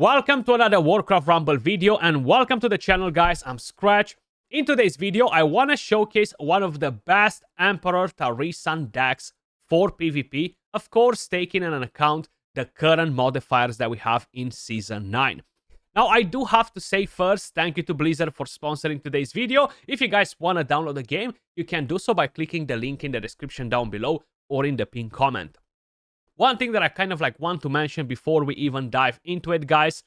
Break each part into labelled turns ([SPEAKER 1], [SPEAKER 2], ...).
[SPEAKER 1] Welcome to another Warcraft Rumble video and welcome to the channel, guys. I'm Skratch. In today's video, I want to showcase one of the best Emperor Thaurissan decks for PvP, of course taking into account the current modifiers that we have in Season 9. Now, I do have to say first, thank you to Blizzard for sponsoring today's video. If you guys want to download the game, you can do so by clicking the link in the description down below or in the pinned comment. One thing that I kind of want to mention before we even dive into it, guys.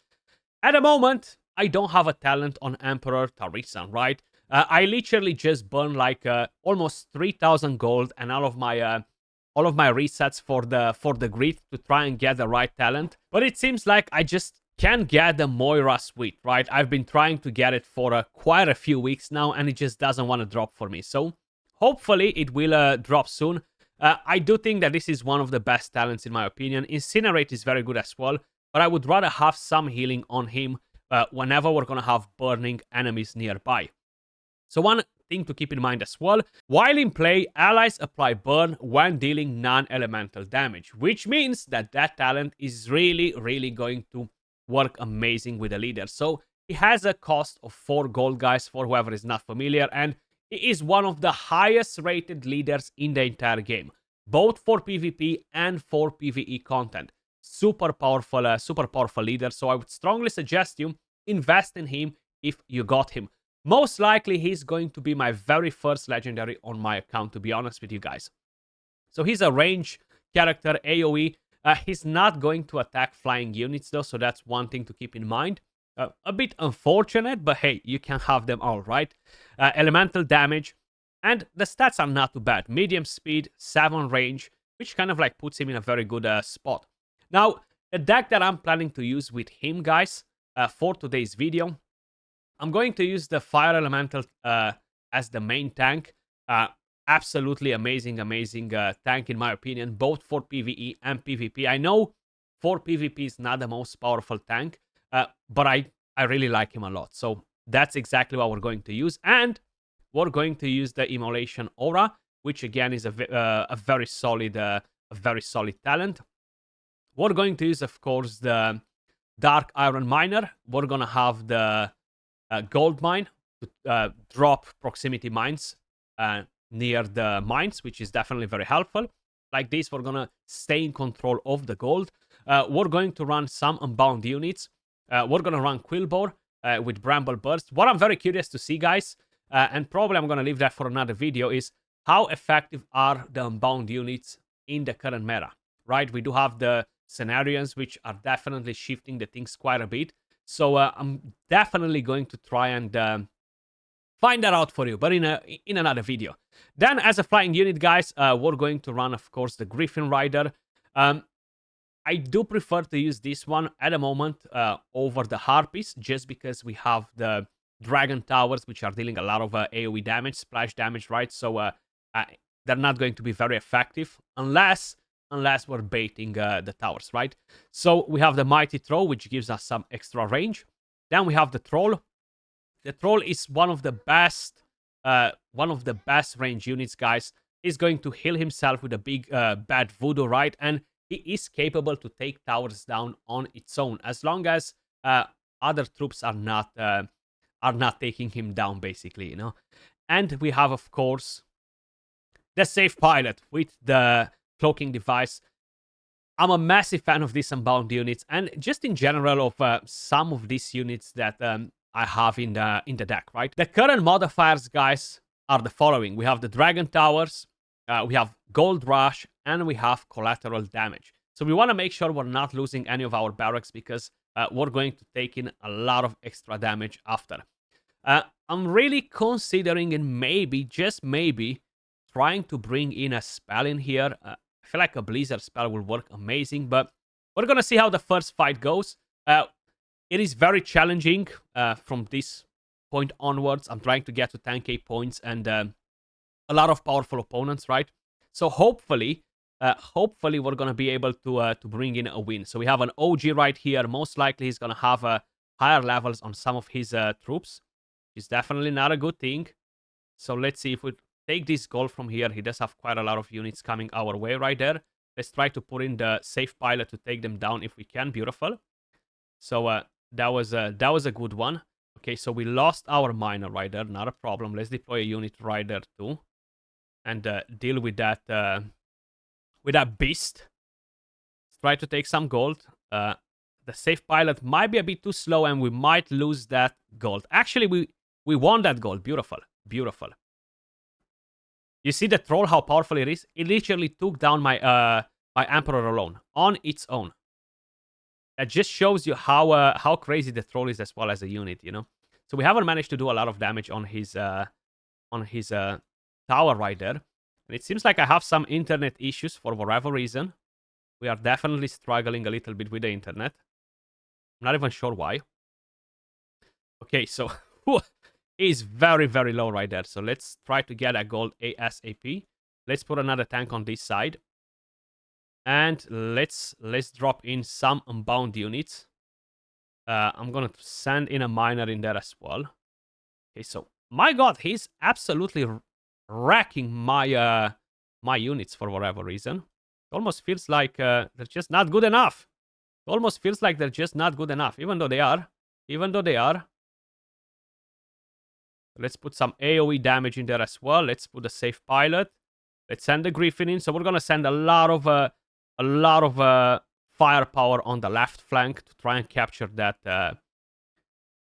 [SPEAKER 1] At the moment, I don't have a talent on Emperor Thaurissan, right? I literally just burned almost 3,000 gold and all of my resets for the grid to try and get the right talent. But it seems like I just can't get the Moira suite, right? I've been trying to get it for quite a few weeks now, and it just doesn't want to drop for me. So hopefully it will drop soon. I do think that this is one of the best talents in my opinion. Incinerate is very good as well, but I would rather have some healing on him whenever we're going to have burning enemies nearby. So one thing to keep in mind as well, while in play, allies apply burn when dealing non-elemental damage, which means that talent is really going to work amazing with the leader. So it has a cost of 4 gold, guys, for whoever is not familiar, and he is one of the highest rated leaders in the entire game, both for PvP and for PvE content. Super powerful leader. So I would strongly suggest you invest in him if you got him. Most likely he's going to be my very first legendary on my account, to be honest with you guys. So he's a range character, AoE. He's not going to attack flying units though, so that's one thing to keep in mind. A bit unfortunate, but hey, you can have them all, right? Elemental damage, and the stats are not too bad. Medium speed, 7 range, which kind of puts him in a very good spot. Now, the deck that I'm planning to use with him, guys, for today's video, I'm going to use the Fire Elemental as the main tank. Absolutely amazing tank in my opinion, both for PvE and PvP. I know for PvP is not the most powerful tank, but I really like him a lot. So that's exactly what we're going to use. And we're going to use the Immolation Aura, which again is a very solid talent. We're going to use, of course, the Dark Iron Miner. We're going to have the Gold Mine to drop proximity mines near the mines, which is definitely very helpful. Like this, we're going to stay in control of the gold. We're going to run some Unbound units. We're going to run Quillbore with Bramble Burst. What I'm very curious to see, guys, and probably I'm going to leave that for another video, is how effective are the Unbound units in the current meta, right? We do have the Scenarians, which are definitely shifting the things quite a bit. So I'm definitely going to try and find that out for you, but in another video. Then, as a flying unit, guys, we're going to run, of course, the Griffin Rider. I do prefer to use this one at the moment over the Harpies, just because we have the Dragon Towers, which are dealing a lot of AoE damage, splash damage, right? So they're not going to be very effective unless we're baiting the towers, right? So we have the Mighty Throw, which gives us some extra range. Then we have the Troll. The Troll is one of the best range units, guys. He's going to heal himself with a big bad voodoo, right? And he is capable to take towers down on its own, as long as other troops are not taking him down, basically, you know. And we have, of course, the Safe Pilot with the cloaking device. I'm a massive fan of these Unbound units, and just in general of some of these units that I have in the deck, right? The current modifiers, guys, are the following. We have the Dragon Towers, we have Gold Rush, and we have Collateral Damage. So we want to make sure we're not losing any of our barracks, because we're going to take in a lot of extra damage after. I'm really considering, and maybe, just maybe, trying to bring in a spell in here. I feel like a Blizzard spell will work amazing, but we're going to see how the first fight goes. It is very challenging from this point onwards. I'm trying to get to 10k points and a lot of powerful opponents, right? So hopefully we're going to be able to bring in a win. So we have an OG right here. Most likely he's going to have higher levels on some of his troops. It's definitely not a good thing. So let's see if we take this gold from here. He does have quite a lot of units coming our way right there. Let's try to put in the Safe Pilot to take them down if we can. Beautiful. So that was a good one. Okay, so we lost our miner right there. Not a problem. Let's deploy a unit right there too, and deal with that beast. Let's try to take some gold. The safe pilot might be a bit too slow, and we might lose that gold. Actually, we won that gold. Beautiful, beautiful. You see the troll, how powerful it is? It literally took down my my Emperor alone, on its own. That just shows you how crazy the troll is as well as a unit, you know? So we haven't managed to do a lot of damage on his tower right there. And it seems like I have some internet issues for whatever reason. We are definitely struggling a little bit with the internet. I'm not even sure why. Okay, so he's very, very low right there. So let's try to get a gold ASAP. Let's put another tank on this side. And let's drop in some unbound units. I'm gonna send in a miner in there as well. Okay, so my god, he's absolutely wrecking my my units for whatever reason. It almost feels like they're just not good enough. It almost feels like they're just not good enough, even though they are. Even though they are. Let's put some AoE damage in there as well. Let's put a safe pilot. Let's send the Griffin in. So we're gonna send a lot of firepower on the left flank to try and capture that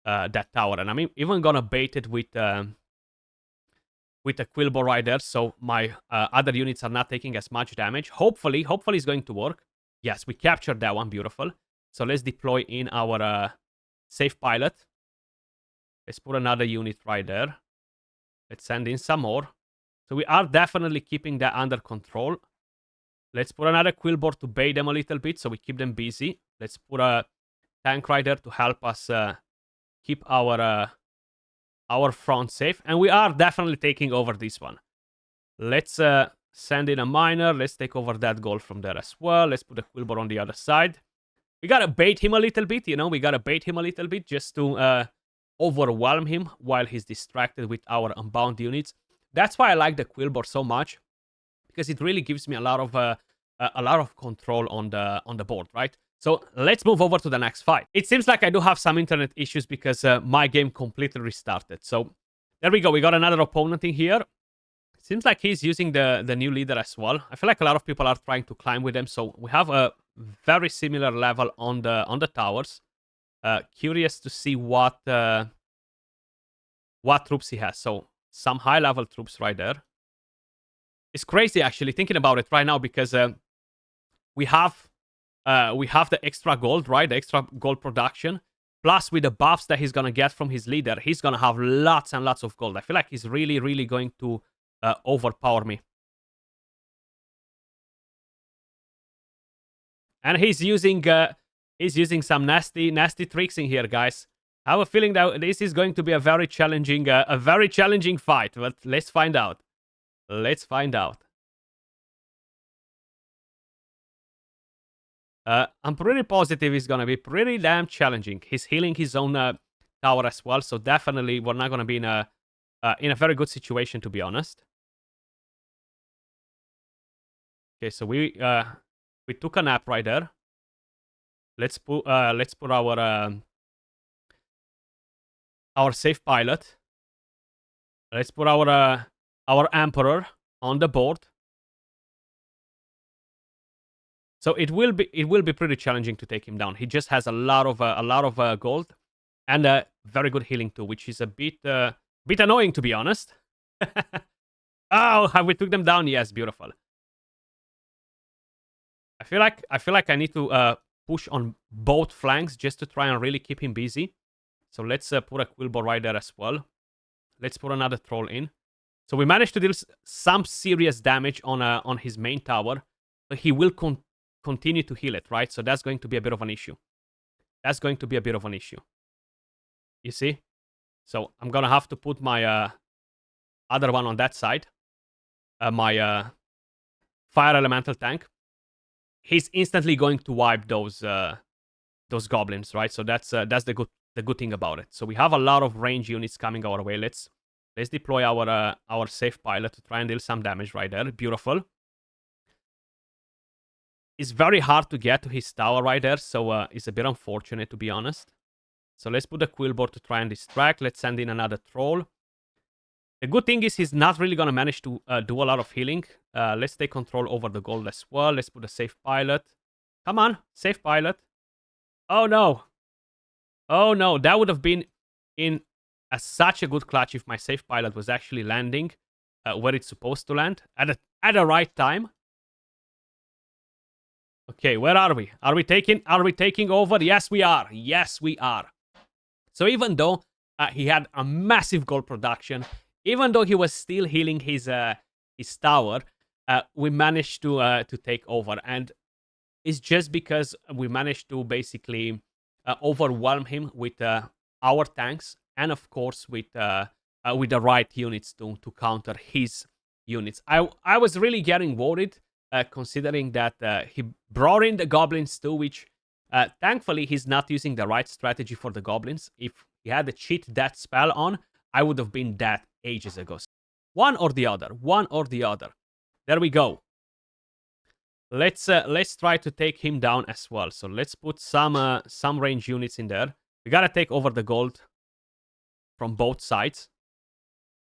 [SPEAKER 1] that tower. And I'm even gonna bait it with a Quillbow right there, so my other units are not taking as much damage. Hopefully it's going to work. Yes, we captured that one. Beautiful. So let's deploy in our safe pilot. Let's put another unit right there. Let's send in some more. So we are definitely keeping that under control. Let's put another Quillbow to bait them a little bit so we keep them busy. Let's put a tank right there to help us keep our front safe. And we are definitely taking over this one. Let's send in a miner. Let's take over that gold from there as well. Let's put a Quillbow on the other side. We gotta bait him a little bit, you know. We gotta bait him a little bit just to overwhelm him while he's distracted with our unbound units. That's why I like the Quillbow so much, because it really gives me a lot of control on the board, right? So let's move over to the next fight. It seems like I do have some internet issues because my game completely restarted. So there we go. We got another opponent in here. Seems like he's using the new leader as well. I feel like a lot of people are trying to climb with them. So we have a very similar level on the towers. Curious to see what troops he has. So some high level troops right there. It's crazy actually thinking about it right now because we have the extra gold, right? The extra gold production. Plus with the buffs that he's gonna get from his leader, he's gonna have lots and lots of gold. I feel like he's really, really going to overpower me. And he's using some nasty tricks in here, guys. I have a feeling that this is going to be a very challenging fight, but let's find out. Let's find out. I'm pretty positive it's gonna be pretty damn challenging. He's healing his own tower as well, so definitely we're not gonna be in a very good situation, to be honest. Okay, so we took a nap right there. Let's put our safe pilot. Let's put our Emperor on the board. So it will be pretty challenging to take him down. He just has a lot of gold and very good healing too, which is a bit annoying, to be honest. Oh, have we took them down? Yes, beautiful. I feel like I need to push on both flanks just to try and really keep him busy. So let's put a Quillbow right there as well. Let's put another troll in. So we managed to deal some serious damage on his main tower, but he will continue to heal it, right? So that's going to be a bit of an issue. That's going to be a bit of an issue. You see? So I'm gonna have to put my other one on that side. My fire elemental tank. He's instantly going to wipe those goblins, right? So that's the good thing about it. So we have a lot of range units coming our way. Let's deploy our safe pilot to try and deal some damage right there. Beautiful. It's very hard to get to his tower right there, so it's a bit unfortunate, to be honest. So let's put a Quillboard to try and distract. Let's send in another Troll. The good thing is he's not really going to manage to do a lot of healing. Let's take control over the gold as well. Let's put a safe pilot. Come on, safe pilot. Oh, no. Oh, no. That would have been in such a good clutch if my safe pilot was actually landing where it's supposed to land at the right time. Okay, where are we? Are we taking over? Yes, we are. Yes, we are. So even though he had a massive gold production, even though he was still healing his tower, we managed to take over, and it's just because we managed to basically overwhelm him with our tanks, and of course with the right units to counter his units. I was really getting worried, considering that he brought in the goblins too, which thankfully he's not using the right strategy for the goblins. If he had the cheat death spell on, I would have been dead ages ago. One or the other. One or the other. There we go. Let's try to take him down as well. So let's put some range units in there. We gotta take over the gold from both sides.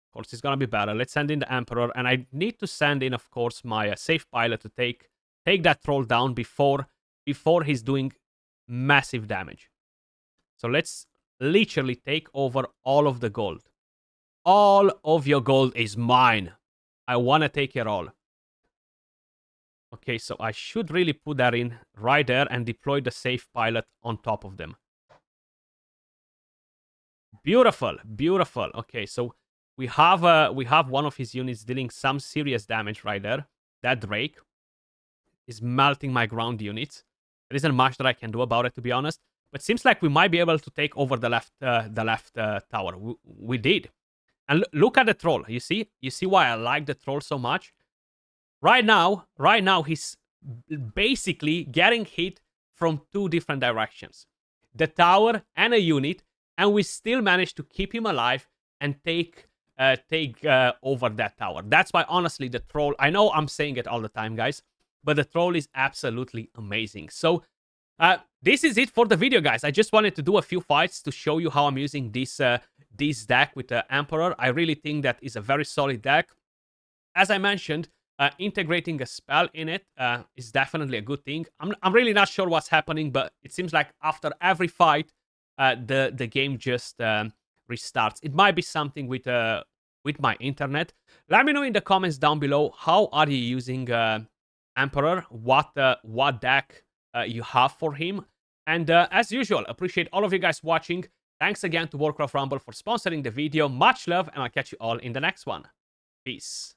[SPEAKER 1] Of course, it's gonna be better. Let's send in the Emperor, and I need to send in, of course, my safe pilot to take that troll down before he's doing massive damage. So let's literally take over all of the gold. All of your gold is mine. I wanna take it all. Okay, so I should really put that in right there and deploy the safe pilot on top of them. Beautiful, beautiful. Okay, so we have one of his units dealing some serious damage right there. That Drake is melting my ground units. There isn't much that I can do about it, to be honest. But seems like we might be able to take over the left tower. We did. And look at the troll. You see why I like the troll so much. Right now, he's basically getting hit from two different directions. The tower and a unit, and we still managed to keep him alive and take over that tower. That's why, honestly, the troll, I know I'm saying it all the time, guys, but the troll is absolutely amazing. So, this is it for the video, guys. I just wanted to do a few fights to show you how I'm using this deck with the Emperor. I really think that is a very solid deck. As I mentioned, integrating a spell in it is definitely a good thing. I'm really not sure what's happening, but it seems like after every fight, the game just restarts. It might be something with my internet. Let me know in the comments down below, how are you using Emperor? What deck you have for him? And as usual, appreciate all of you guys watching. Thanks again to Warcraft Rumble for sponsoring the video. Much love, and I'll catch you all in the next one. Peace.